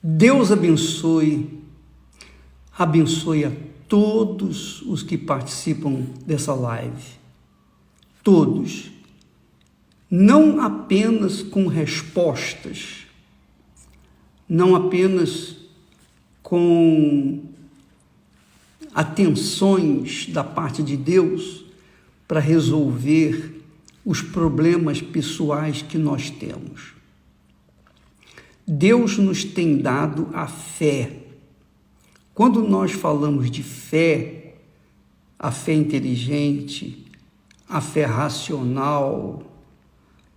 Deus abençoe a todos os que participam dessa live. Todos. Não apenas com respostas, não apenas com atenções da parte de Deus para resolver os problemas pessoais que nós temos. Deus nos tem dado a fé. Quando nós falamos de fé, a fé inteligente, a fé racional,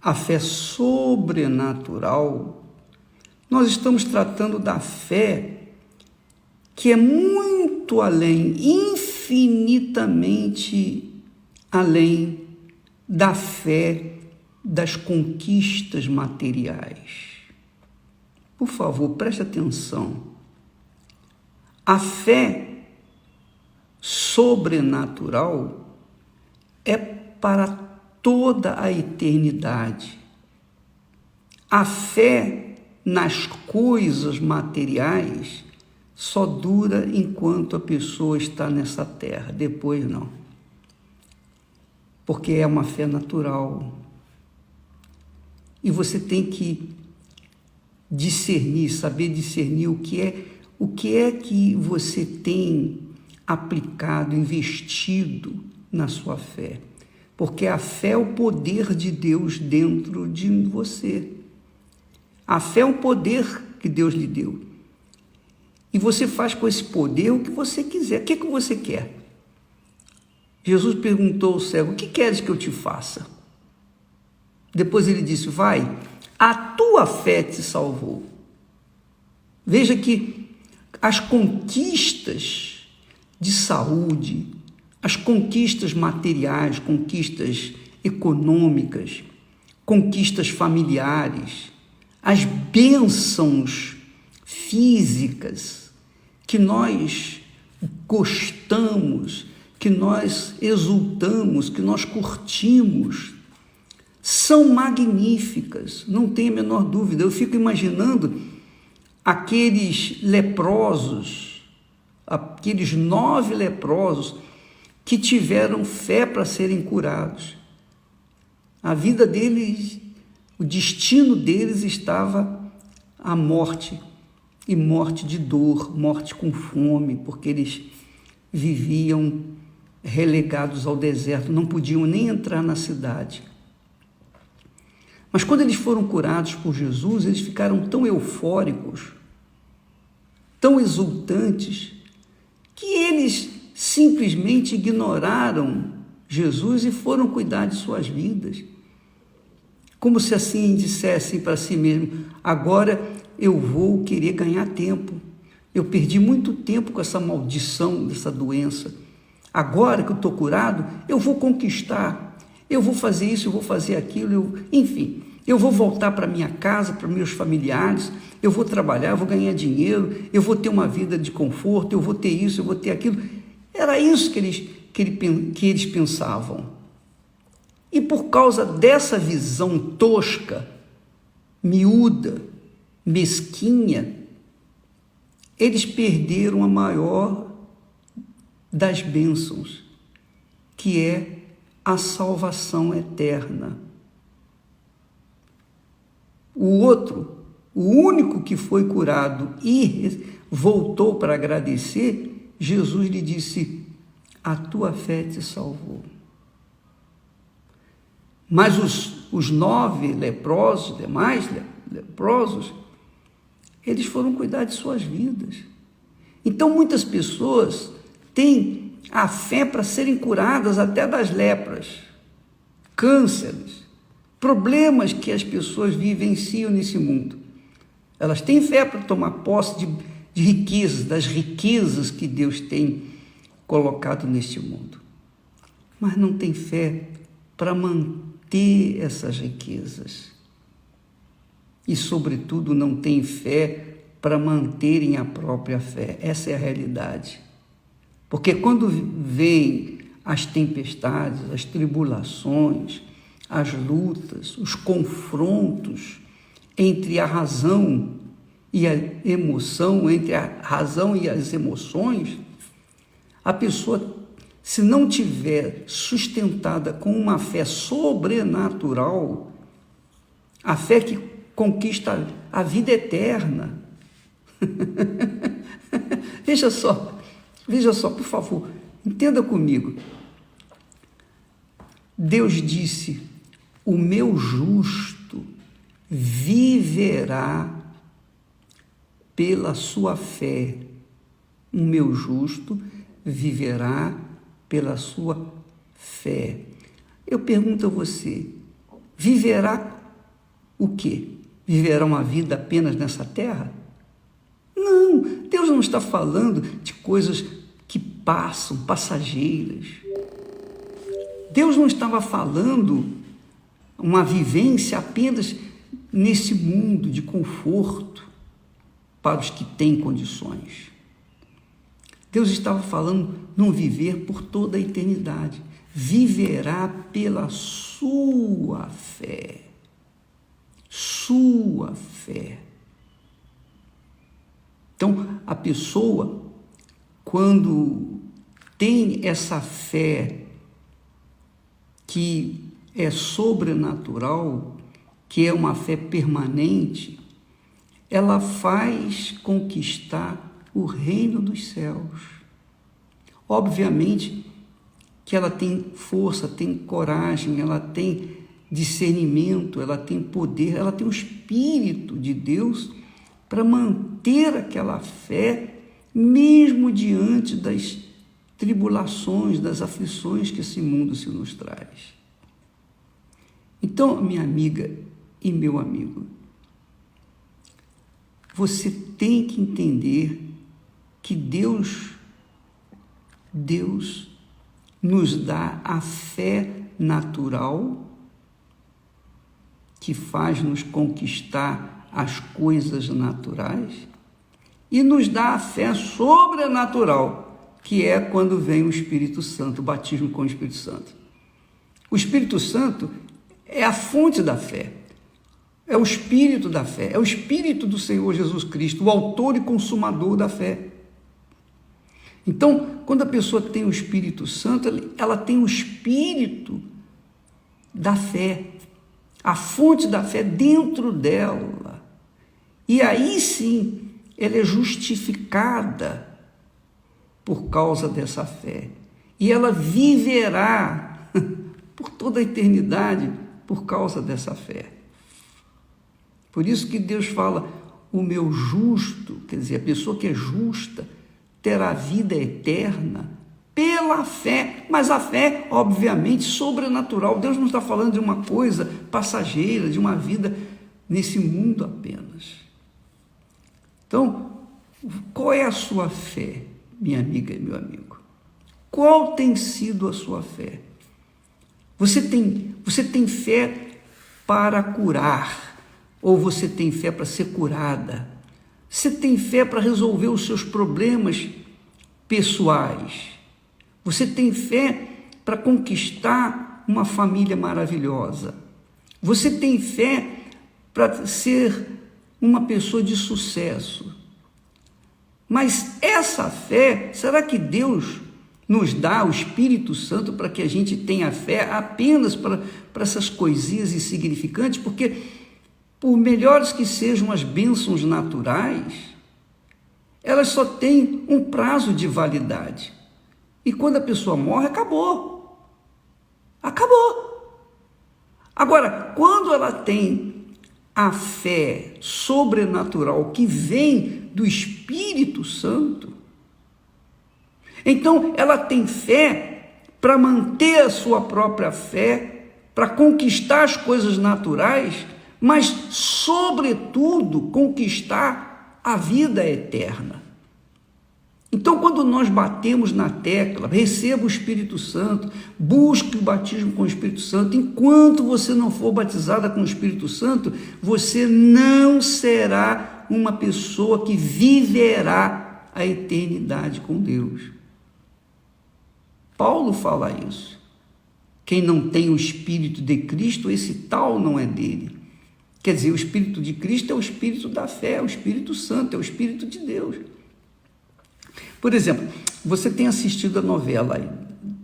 a fé sobrenatural, nós estamos tratando da fé que é muito além, infinitamente além da fé das conquistas materiais. Por favor, preste atenção. A fé sobrenatural é para toda a eternidade. A fé nas coisas materiais só dura enquanto a pessoa está nessa terra, depois não. Porque é uma fé natural. E você tem que discernir, saber discernir o que é que você tem aplicado, investido na sua fé. Porque a fé é o poder de Deus dentro de você. A fé é um poder que Deus lhe deu. E você faz com esse poder o que você quiser. O que você quer? Jesus perguntou ao cego: o que queres que eu te faça? Depois ele disse: vai, a tua fé te salvou. Veja que as conquistas de saúde, as conquistas materiais, conquistas econômicas, conquistas familiares, as bênçãos físicas que nós gostamos, que nós exultamos, que nós curtimos, são magníficas, não tem a menor dúvida. Eu fico imaginando aqueles leprosos, aqueles 9 leprosos que tiveram fé para serem curados. A vida deles, o destino deles estava a morte, e morte de dor, morte com fome, porque eles viviam relegados ao deserto, não podiam nem entrar na cidade. Mas quando eles foram curados por Jesus, eles ficaram tão eufóricos, tão exultantes, que eles simplesmente ignoraram Jesus e foram cuidar de suas vidas. Como se assim dissessem para si mesmo: agora eu vou querer ganhar tempo. Eu perdi muito tempo com essa maldição dessa doença. Agora que eu estou curado, eu vou conquistar. Eu vou fazer isso, eu vou fazer aquilo, enfim. Eu vou voltar para minha casa, para meus familiares, eu vou trabalhar, eu vou ganhar dinheiro, eu vou ter uma vida de conforto, eu vou ter isso, eu vou ter aquilo. Era isso que eles pensavam. E por causa dessa visão tosca, miúda, mesquinha, eles perderam a maior das bênçãos, que é a salvação eterna. O outro, o único que foi curado e voltou para agradecer, Jesus lhe disse: a tua fé te salvou. Mas os 9 leprosos, demais leprosos, eles foram cuidar de suas vidas. Então muitas pessoas têm a fé para serem curadas até das lepras, cânceres, problemas que as pessoas vivenciam nesse mundo. Elas têm fé para tomar posse de riquezas, das riquezas que Deus tem colocado neste mundo. Mas não tem fé para manter essas riquezas. E, sobretudo, não tem fé para manterem a própria fé. Essa é a realidade. Porque quando vêm as tempestades, as tribulações, as lutas, os confrontos entre a razão e a emoção, entre a razão e as emoções, a pessoa, se não tiver sustentada com uma fé sobrenatural, a fé que conquista a vida eterna. Veja só, por favor, entenda comigo. Deus disse: o meu justo viverá pela sua fé. O meu justo viverá pela sua fé. Eu pergunto a você, viverá o quê? Viverá uma vida apenas nessa terra? Não, Deus não está falando de coisas que passam, passageiras. Deus não estava falando uma vivência apenas nesse mundo de conforto para os que têm condições. Deus estava falando num viver por toda a eternidade. Viverá pela sua fé. Sua fé. Então, a pessoa, quando tem essa fé que é sobrenatural, que é uma fé permanente, ela faz conquistar o reino dos céus. Obviamente que ela tem força, tem coragem, ela tem discernimento, ela tem poder, ela tem o Espírito de Deus para manter aquela fé, mesmo diante das tribulações, das aflições que esse mundo se nos traz. Então, minha amiga e meu amigo, você tem que entender que Deus nos dá a fé natural que faz nos conquistar as coisas naturais e nos dá a fé sobrenatural, que é quando vem o Espírito Santo, o batismo com o Espírito Santo. O Espírito Santo é a fonte da fé, é o Espírito da fé, é o Espírito do Senhor Jesus Cristo, o autor e consumador da fé. Então, quando a pessoa tem o Espírito Santo, ela tem o Espírito da fé, a fonte da fé dentro dela. E aí sim, ela é justificada por causa dessa fé. E ela viverá por toda a eternidade por causa dessa fé. Por isso que Deus fala, o meu justo, quer dizer, a pessoa que é justa, terá vida eterna pela fé, mas a fé, obviamente, sobrenatural. Deus não está falando de uma coisa passageira, de uma vida nesse mundo apenas. Então, qual é a sua fé, minha amiga e meu amigo? Qual tem sido a sua fé? Você tem fé para curar, ou você tem fé para ser curada? Você tem fé para resolver os seus problemas pessoais? Você tem fé para conquistar uma família maravilhosa? Você tem fé para ser uma pessoa de sucesso? Mas essa fé, será que Deus nos dá o Espírito Santo para que a gente tenha fé apenas para essas coisinhas insignificantes? Porque, por melhores que sejam as bênçãos naturais, elas só têm um prazo de validade. E quando a pessoa morre, acabou. Acabou. Agora, quando ela tem a fé sobrenatural que vem do Espírito Santo, então ela tem fé para manter a sua própria fé, para conquistar as coisas naturais, mas, sobretudo, conquistar a vida eterna. Então, quando nós batemos na tecla, receba o Espírito Santo, busque o batismo com o Espírito Santo, enquanto você não for batizada com o Espírito Santo, você não será uma pessoa que viverá a eternidade com Deus. Paulo fala isso. Quem não tem o Espírito de Cristo, esse tal não é dele. Quer dizer, o Espírito de Cristo é o Espírito da fé, é o Espírito Santo, é o Espírito de Deus. Por exemplo, você tem assistido a novela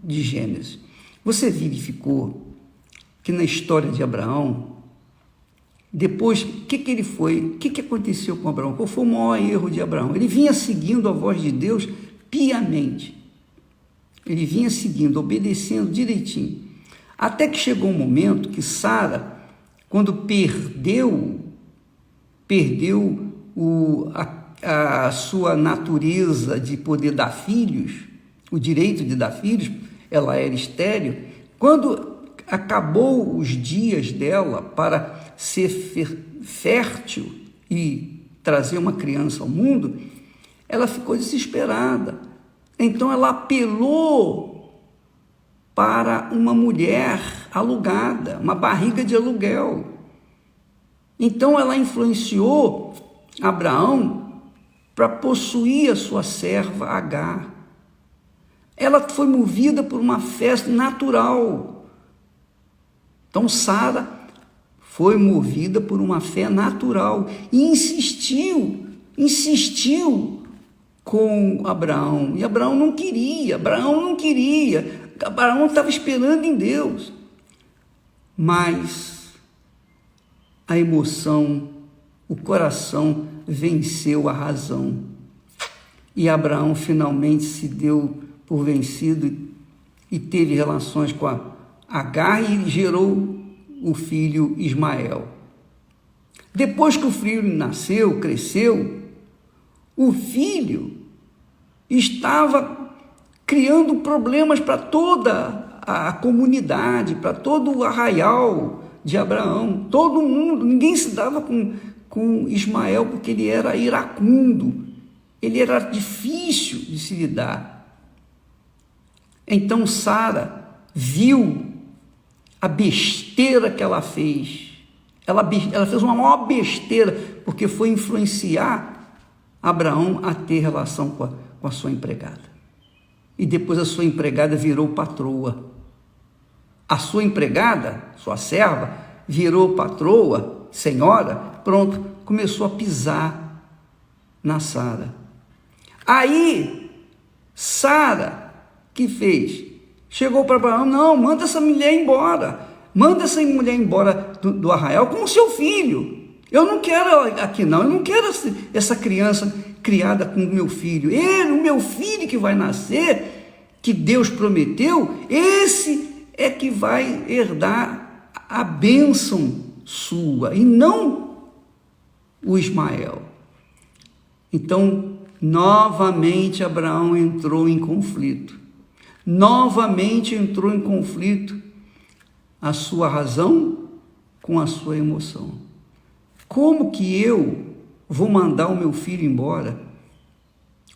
de Gênesis. Você verificou que na história de Abraão, depois, o que ele foi? O que aconteceu com Abraão? Qual foi o maior erro de Abraão? Ele vinha seguindo a voz de Deus piamente. Ele vinha seguindo, obedecendo direitinho. Até que chegou um momento que Sara, quando perdeu a sua natureza de poder dar filhos, o direito de dar filhos, ela era estéril. Quando acabou os dias dela para ser fértil e trazer uma criança ao mundo, ela ficou desesperada. Então ela apelou para uma mulher alugada, uma barriga de aluguel. Então ela influenciou Abraão para possuir a sua serva Agar. Ela foi movida por uma fé natural. Então Sara foi movida por uma fé natural e insistiu com Abraão. E Abraão não queria. Abraão estava esperando em Deus. Mas a emoção, o coração venceu a razão. E Abraão finalmente se deu por vencido e teve relações com a Agar e gerou o filho Ismael. Depois que o filho nasceu, cresceu, o filho estava criando problemas para toda a comunidade, para todo o arraial de Abraão. Todo mundo, ninguém se dava com Ismael porque ele era iracundo, ele era difícil de se lidar. Então Sara viu a besteira que ela fez. Ela fez uma maior besteira, porque foi influenciar Abraão a ter relação com a sua empregada. E depois a sua empregada virou patroa. A sua empregada, sua serva, virou patroa, senhora, pronto, começou a pisar na Sara. Aí, Sara, que fez? Chegou para Abraão, não, manda essa mulher embora. Manda essa mulher embora do arraial com o seu filho. Eu não quero aqui não, eu não quero essa criança criada com o meu filho. O meu filho que vai nascer, que Deus prometeu, esse é que vai herdar a bênção sua, e não o Ismael. Então, novamente Abraão entrou em conflito. Novamente entrou em conflito a sua razão com a sua emoção. Como que eu vou mandar o meu filho embora?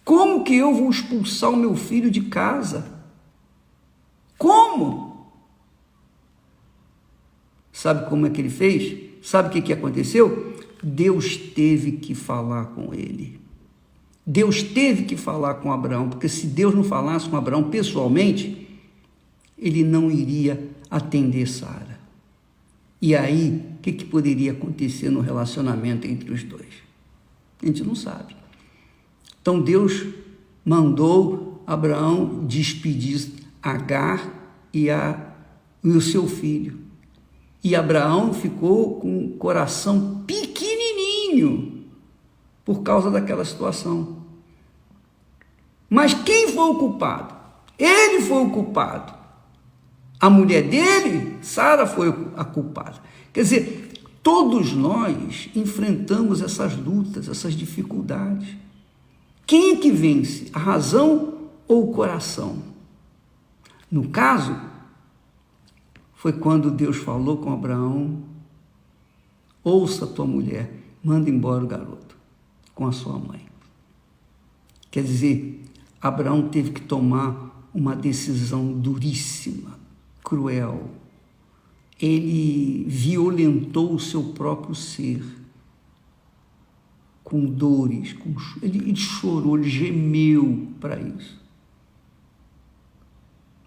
Como que eu vou expulsar o meu filho de casa? Como? Sabe como é que ele fez? Sabe o que aconteceu? Deus teve que falar com ele. Deus teve que falar com Abraão, porque se Deus não falasse com Abraão pessoalmente, ele não iria atender Sara. E aí, o que poderia acontecer no relacionamento entre os dois? A gente não sabe. Então Deus mandou Abraão despedir Agar e o seu filho. E Abraão ficou com o coração pequenininho por causa daquela situação. Mas quem foi o culpado? Ele foi o culpado. A mulher dele, Sara, foi a culpada. Quer dizer, todos nós enfrentamos essas lutas, essas dificuldades. Quem é que vence? A razão ou o coração? No caso, foi quando Deus falou com Abraão: ouça a tua mulher, manda embora o garoto com a sua mãe. Quer dizer, Abraão teve que tomar uma decisão duríssima, cruel. Ele violentou o seu próprio ser, com dores, ele chorou, ele gemeu para isso.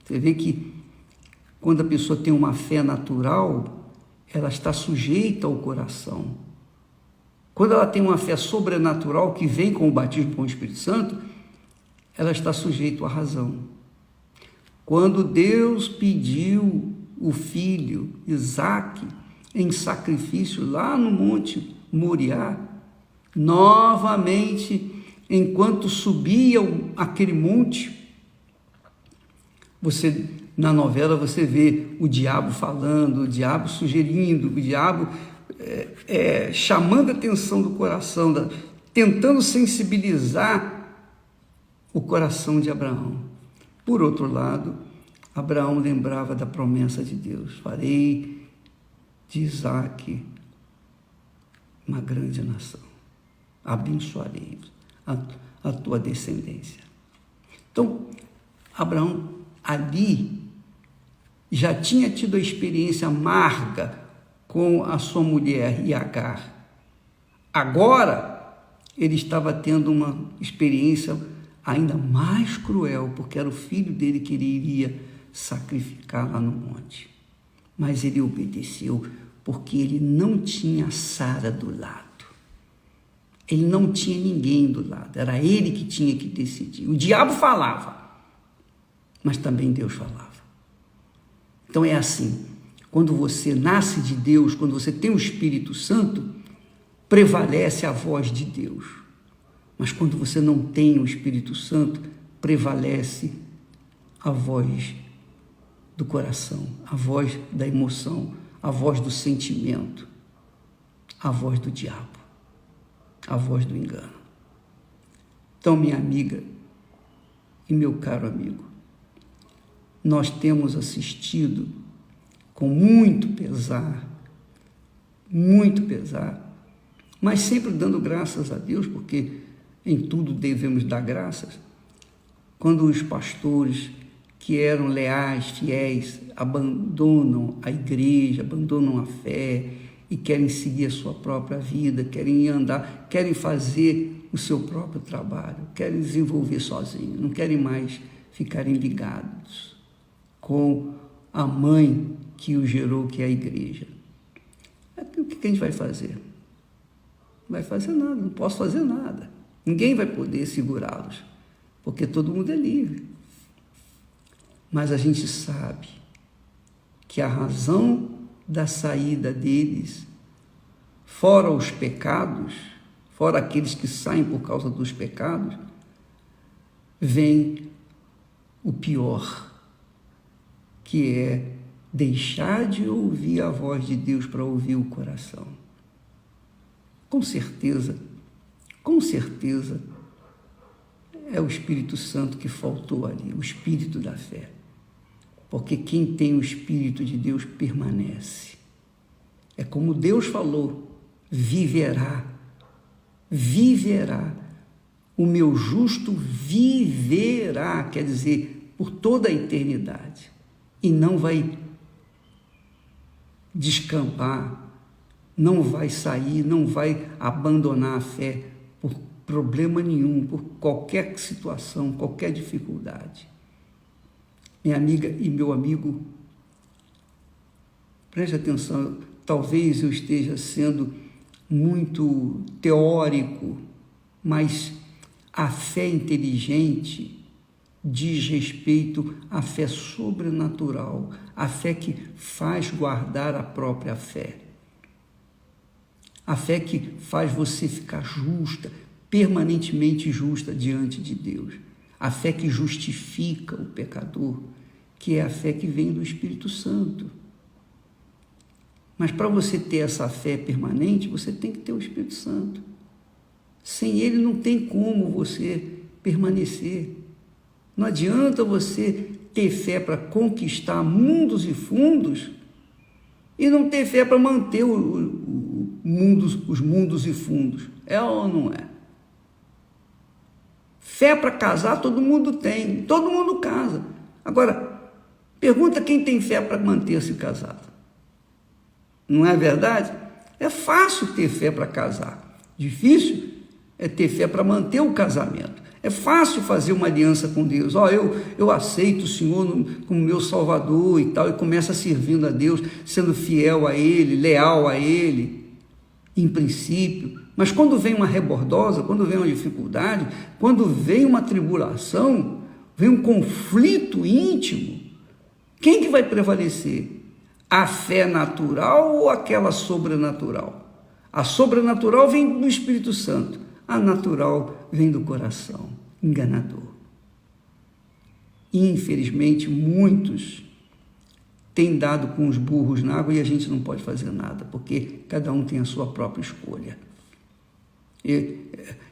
Você vê que quando a pessoa tem uma fé natural, ela está sujeita ao coração. Quando ela tem uma fé sobrenatural que vem com o batismo com o Espírito Santo, ela está sujeita à razão. Quando Deus pediu o filho Isaque em sacrifício lá no Monte Moriá, novamente, enquanto subiam aquele monte, na novela você vê o diabo falando, o diabo sugerindo, o diabo chamando a atenção do coração, tentando sensibilizar o coração de Abraão. Por outro lado, Abraão lembrava da promessa de Deus: farei de Isaque uma grande nação, abençoarei a tua descendência. Então, Abraão ali já tinha tido a experiência amarga com a sua mulher Agar. Agora, ele estava tendo uma experiência ainda mais cruel, porque era o filho dele que ele iria sacrificar lá no monte. Mas ele obedeceu, porque ele não tinha Sara do lado. Ele não tinha ninguém do lado, era ele que tinha que decidir. O diabo falava, mas também Deus falava. Então é assim, quando você nasce de Deus, quando você tem o Espírito Santo, prevalece a voz de Deus. Mas quando você não tem o Espírito Santo, prevalece a voz do coração, a voz da emoção, a voz do sentimento, a voz do diabo, a voz do engano. Então, minha amiga e meu caro amigo, nós temos assistido com muito pesar, mas sempre dando graças a Deus, porque em tudo devemos dar graças, quando os pastores que eram leais, fiéis, abandonam a igreja, abandonam a fé e querem seguir a sua própria vida, querem fazer o seu próprio trabalho, querem desenvolver sozinhos, não querem mais ficarem ligados com a mãe que o gerou, que é a igreja. O que a gente vai fazer? Não vai fazer nada, não posso fazer nada. Ninguém vai poder segurá-los, porque todo mundo é livre. Mas a gente sabe que a razão da saída deles, fora os pecados, fora aqueles que saem por causa dos pecados, vem o pior, que é deixar de ouvir a voz de Deus para ouvir o coração. Com certeza, é o Espírito Santo que faltou ali, o Espírito da fé. Porque quem tem o Espírito de Deus permanece. É como Deus falou, viverá. O meu justo viverá, quer dizer, por toda a eternidade. E não vai descampar, não vai sair, não vai abandonar a fé por problema nenhum, por qualquer situação, qualquer dificuldade. Minha amiga e meu amigo, preste atenção, talvez eu esteja sendo muito teórico, mas a fé inteligente diz respeito à fé sobrenatural, a fé que faz guardar a própria fé. A fé que faz você ficar justa, permanentemente justa diante de Deus. A fé que justifica o pecador, que é a fé que vem do Espírito Santo. Mas para você ter essa fé permanente, você tem que ter o Espírito Santo. Sem ele não tem como você permanecer. Não adianta você ter fé para conquistar mundos e fundos e não ter fé para manter os mundos e fundos. É ou não é? Fé para casar todo mundo tem, todo mundo casa. Agora, pergunta quem tem fé para manter-se casado. Não é verdade? É fácil ter fé para casar. Difícil é ter fé para manter o casamento. É fácil fazer uma aliança com Deus. Eu aceito o Senhor como meu Salvador e tal, e começa servindo a Deus, sendo fiel a Ele, leal a Ele, em princípio. Mas quando vem uma rebordosa, quando vem uma dificuldade, quando vem uma tribulação, vem um conflito íntimo, quem que vai prevalecer? A fé natural ou aquela sobrenatural? A sobrenatural vem do Espírito Santo, a natural vem do coração enganador. Infelizmente, muitos têm dado com os burros na água e a gente não pode fazer nada, porque cada um tem a sua própria escolha. E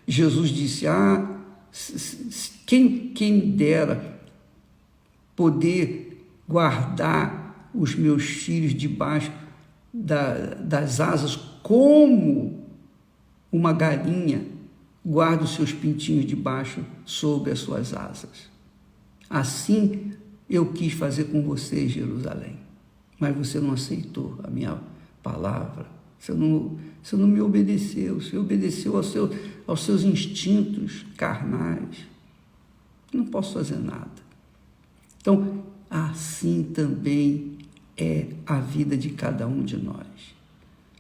Jesus disse, quem dera poder guardar os meus filhos debaixo das asas, como uma galinha guarda os seus pintinhos debaixo sobre as suas asas. Assim eu quis fazer com você, Jerusalém, mas você não aceitou a minha palavra, você não me obedeceu, você obedeceu aos seus instintos carnais. Não posso fazer nada. Então, assim também é a vida de cada um de nós.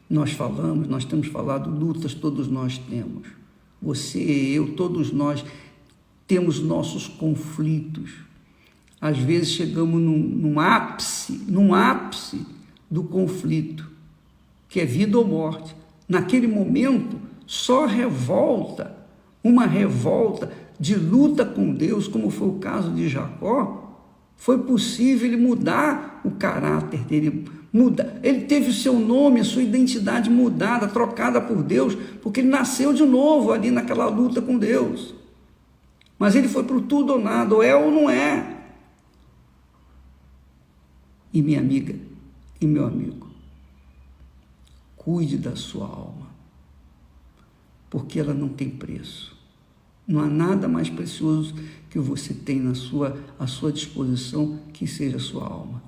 Nós temos falado, lutas todos nós temos. Você, eu, todos nós temos nossos conflitos. Às vezes chegamos num ápice do conflito, que é vida ou morte. Naquele momento, só uma revolta de luta com Deus, como foi o caso de Jacó, foi possível ele mudar o caráter dele, ele teve o seu nome, a sua identidade mudada, trocada por Deus, porque ele nasceu de novo ali naquela luta com Deus. Mas ele foi para o tudo ou nada, ou é ou não é. E minha amiga e meu amigo, cuide da sua alma, porque ela não tem preço. Não há nada mais precioso que você tem à sua disposição que seja a sua alma.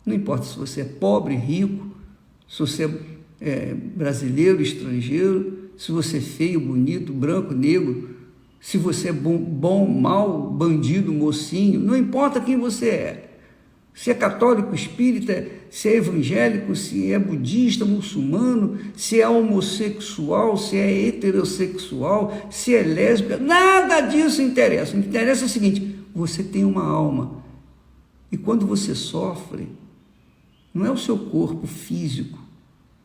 Não importa se você é pobre, rico, se você é brasileiro, estrangeiro, se você é feio, bonito, branco, negro, se você é bom, mau, bandido, mocinho, não importa quem você é. Se é católico, espírita, se é evangélico, se é budista, muçulmano, se é homossexual, se é heterossexual, se é lésbica, nada disso interessa. O que interessa é o seguinte: você tem uma alma. E quando você sofre, não é o seu corpo físico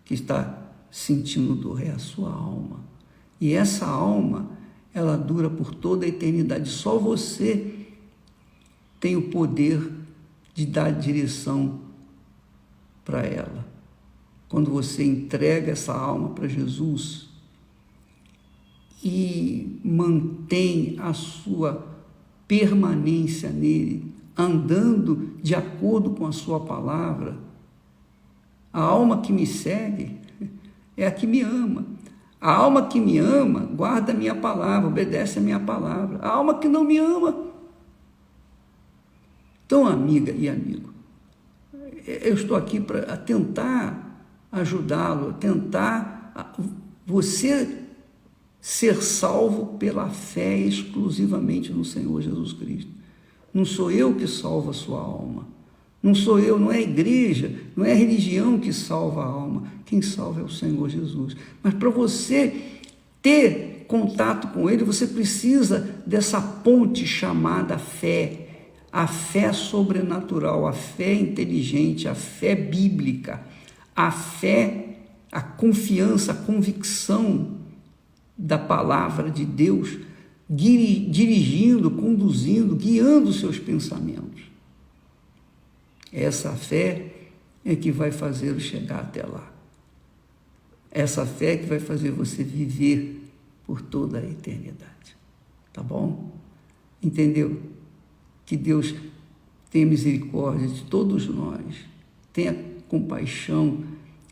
que está sentindo dor, é a sua alma. E essa alma, ela dura por toda a eternidade. Só você tem o poder de dar direção para ela. Quando você entrega essa alma para Jesus e mantém a sua permanência nele, andando de acordo com a sua palavra, a alma que me segue é a que me ama. A alma que me ama guarda a minha palavra, obedece a minha palavra. A alma que não me ama. Então, amiga e amigo, eu estou aqui para tentar ajudá-lo, tentar você ser salvo pela fé exclusivamente no Senhor Jesus Cristo. Não sou eu que salvo a sua alma. Não sou eu, não é a igreja, não é a religião que salva a alma. Quem salva é o Senhor Jesus. Mas para você ter contato com Ele, você precisa dessa ponte chamada fé. A fé sobrenatural, a fé inteligente, a fé bíblica, a fé, a confiança, a convicção da palavra de Deus, dirigindo, conduzindo, guiando os seus pensamentos. Essa fé é que vai fazê-lo chegar até lá. Essa fé é que vai fazer você viver por toda a eternidade. Tá bom? Entendeu? Que Deus tenha misericórdia de todos nós, tenha compaixão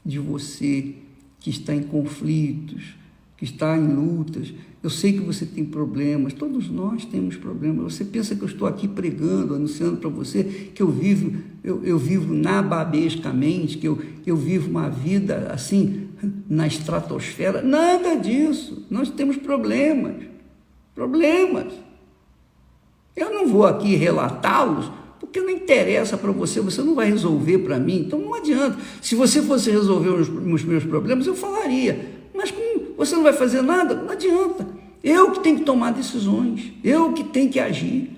de você que está em conflitos, que está em lutas. Eu sei que você tem problemas, todos nós temos problemas. Você pensa que eu estou aqui pregando, anunciando para você que eu vivo nababescamente, que eu vivo uma vida assim, na estratosfera? Nada disso, nós temos problemas. problemas. Eu não vou aqui relatá-los, porque não interessa para você, você não vai resolver para mim, então não adianta. Se você fosse resolver os meus problemas, eu falaria, mas como você não vai fazer nada, não adianta. Eu que tenho que tomar decisões, eu que tenho que agir.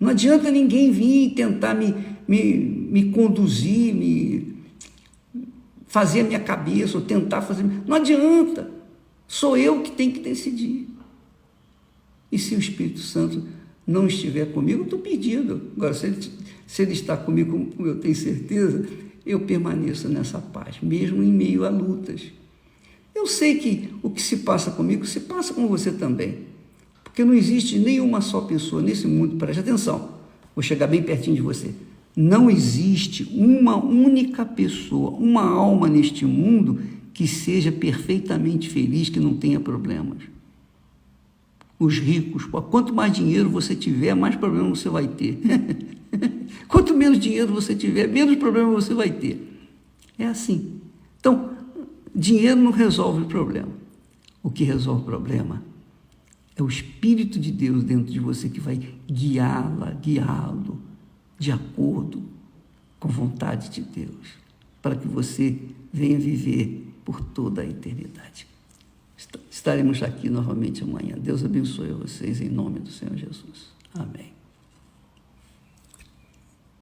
Não adianta ninguém vir e tentar me conduzir, fazer a minha cabeça, ou tentar fazer... Não adianta, sou eu que tenho que decidir. E se o Espírito Santo não estiver comigo, eu estou perdido. Agora, se ele está comigo, como eu tenho certeza, eu permaneço nessa paz, mesmo em meio a lutas. Eu sei que o que se passa comigo, se passa com você também. Porque não existe nenhuma só pessoa nesse mundo, preste atenção, vou chegar bem pertinho de você. Não existe uma única pessoa, uma alma neste mundo que seja perfeitamente feliz, que não tenha problemas. Os ricos, quanto mais dinheiro você tiver, mais problemas você vai ter. Quanto menos dinheiro você tiver, menos problemas você vai ter. É assim. Então, dinheiro não resolve o problema. O que resolve o problema é o Espírito de Deus dentro de você que vai guiá-lo de acordo com a vontade de Deus, para que você venha viver por toda a eternidade. Estaremos aqui novamente amanhã. Deus abençoe vocês em nome do Senhor Jesus. Amém.